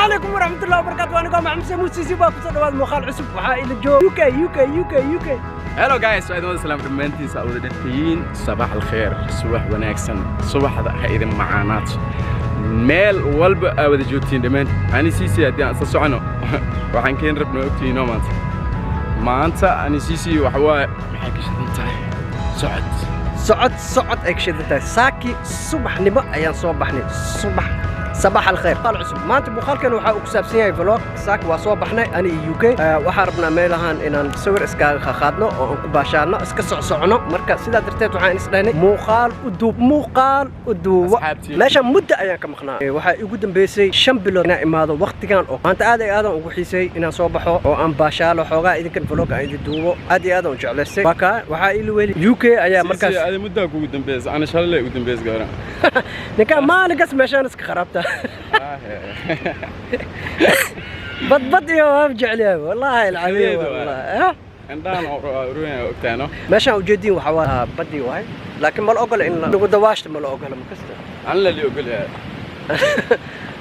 عليكم ورحمة الله وبركاته. أنا قام عم سمو سيسي باكو صدوات مخال عسب وحائل الجو يوكي. Hello guys, so idin salaam dhamaantiin saawadatiin sabax alkhair subax wanaagsan subaxda ha idin macaanaad meel walba aad joogtiin dhamaan ani siisi hadii aan socono waxaan keen rabnaa ogtiino maanta ani siisi waxa waa maxay ka shidan tahay socod ay ka shidan tahay saaki subaxnimo ayaan soo baxnay صباح الخير قال عصب ما انت بو خالكن waxa uu ku saabsan yahay vlog saak waa soo baxnay ani UK waxa rabnaa meelahan inaan sawir iska qaadno oo ku baashaano iska socno marka sidaa darteed waxaan isdhahnay muuqaal u duub meesha muddo ayaan ka maqnaa waxa igu dambeysay 5 bilood inaan imaado waqtigan oo maanta aad ugu xiisay inaan soo baxo oo aan baashaalo xoogaa idinkan vlog aan idin duubo aad u jeclaystay waxa ila weeli UK ayaa markaas aad muddo ugu dambeysay ana shalay ugu dambeysay gaara ninka maalinkaas meeshaan iska kharabta بط يا وافجع والله العظيم والله عندنا روين وقتنا ماشي وجدين وحوالها بدي واحد لكن ما الاقل ان لو دواشت ما الاقل مكسر انا اللي اقول يا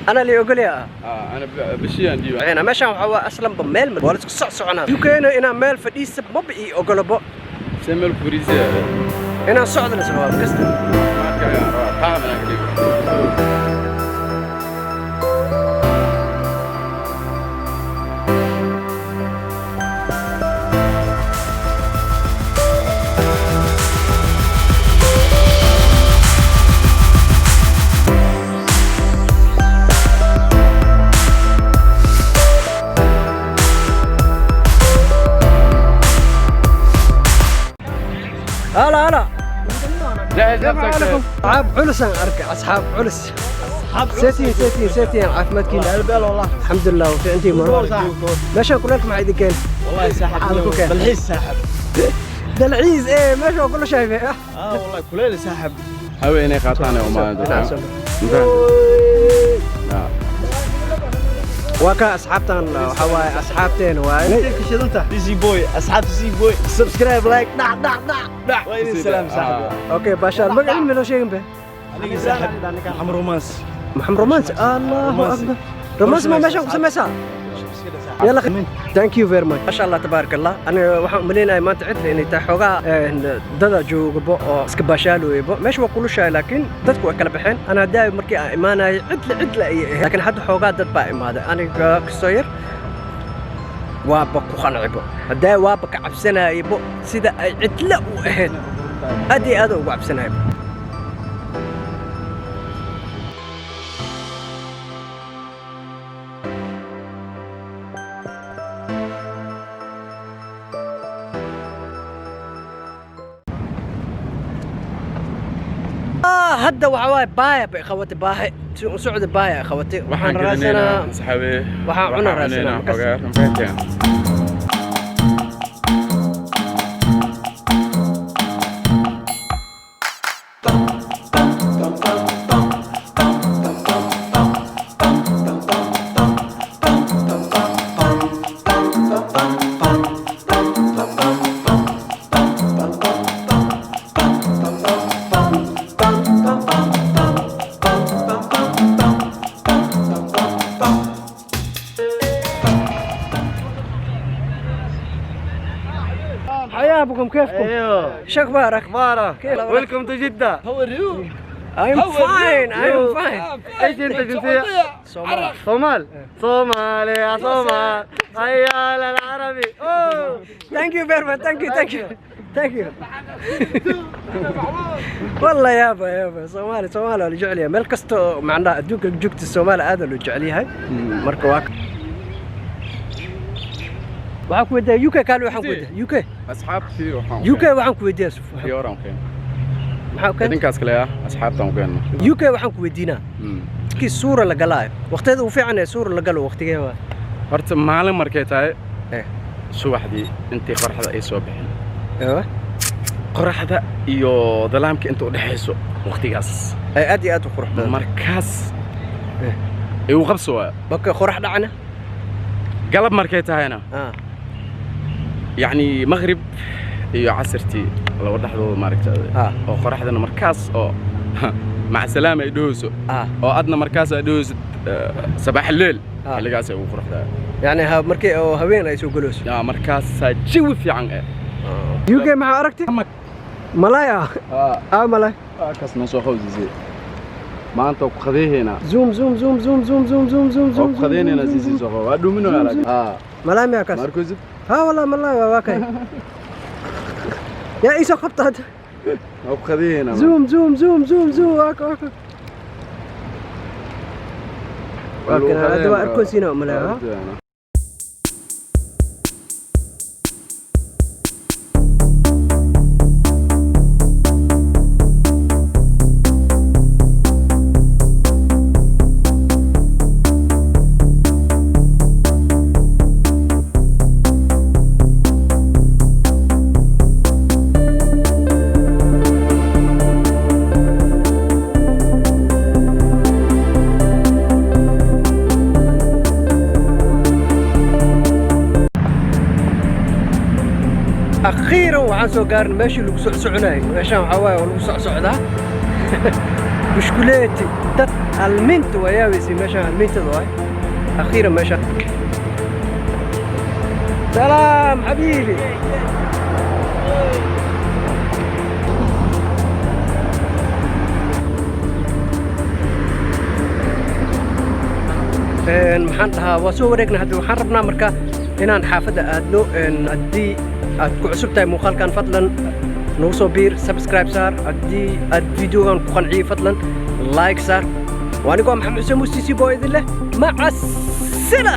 انا اللي اقول يا انا بشي عندي انا ماشي وحوا اصلا بميل ولا سعنا يمكن انا ميل فديس ما بقي اقلبه سمل فريزه انا صعد لسوا مكسر ما كان طعم اكيد هلا جاهز أصحاب علس أركع أصحاب علس سيتين عافمتك البال والله الحمد لله وفي عندي مرة ماشي أقول لكم عيد كين والله ساحب بالحيز ساحب بالعيز إيه ماشي كله شايفه والله كلنا ساحب هويني قاطعنا وما ادري وكا أصحابتنا وحواي أصحابتين واي كشدنته ايزي بوي اصحاب ايزي بوي سبسكرايب لايك دع وين السلام صاحبي اوكي باشا ما قاعدين منو شيء به انا ساحب محمد رومانس الله اكبر رومانس ما ماشي سمسا يلا ثانك يو فيري ماتش ما شاء الله تبارك الله انا waxaan umaleynaa maanta cid inay tahay xogaa dada joogbo oo iska baashaalooybo meesha waa kulushahay laakiin dadku way kala baxeen ana daay markii aan imaanay cid la ay laakiin hadda xogaa dad baa imaaday aniga kasoo yar waa ba ku qancibo haday waa ba ka cabsanaybo sida ay cid la u ahayd aad ugu cabsanaybo هدا وحواي بايا بأخواتي باهي سعود بايا أخواتي وحن راسنا صحابي وحن راسنا حياكم كيفكم؟ ايوه شو اخبارك؟ ويلكم تو جدة How are you? I'm fine. ايش انت جنسية؟ صومالي يا صومال هيا على العربي Thank you very much. Thank you. والله يابا صومالي ولا جعليها مال كستو معنا ادوك جوجت الصومال هذا اللي جعليها marka waa waxaan ku weydiiyay UK kaal waxaan ku weydiiyay UK asxaabtii waxaan UK waxaan ku weydiiyay xiyooran keen maxaa ka idinkaas kale asxaabtan u keenno UK waxaan ku weydiinaa kii suura la galaayo waqtigeeda uu fiican yahay suura la galo waqtigee waa horta maalin markay tahay subaxdii intii qorraxda ay soo bixin qorraxda iyo dalaamka inta u dhaxayso waqtigaas ay aad u qurux badan markaas ay u qabso marka qorrax dhacna galab markay tahayna يعني مغرب iyo casirtii laba dhaxdooda maaragtay oo qoraxdana markaas oo mac salaam ay dhooso oo adna markaas ay dhooso sabax leel xilligaas ay ugu quruxdaa يعني ها مركي أو هوين أي سوق جلوس yaa markaasaa jawi fiican يوكي مع أركتي ملايا ملاي kaas noo soo qawdisay maanta ku qadeeyna زوم زوم زوم زوم زوم زوم زوم زوم زوم ku qadeeyna sii soo qaw adumino arag ملاي ما كاس markuu ها والله ملاي واكاي يا إيش خبط هذا ku qadeeyna زوم زوم زوم زوم زوم واك واك لكن هذا أركون سينا ملاي ها أخيرا وعن سو قارن ماشي لو سعسعناي عشان حواي ولو سعسعدا مشكلتي دت المنت وياويسي ماشي المنت ضاي أخيرا ماشي سلام حبيبي maxaan dhahaa waa soo wareegna hadda waxaan rabnaa marka inaan xaafadda aadno haddii aad ku cusub tahay muuqaalkan fadlan nagu soo biir subscribe saar haddii aad videogan ku qanciyey fadlan like saar waa anigoo maxamed xuseen mustiisi boo idin leh maca sila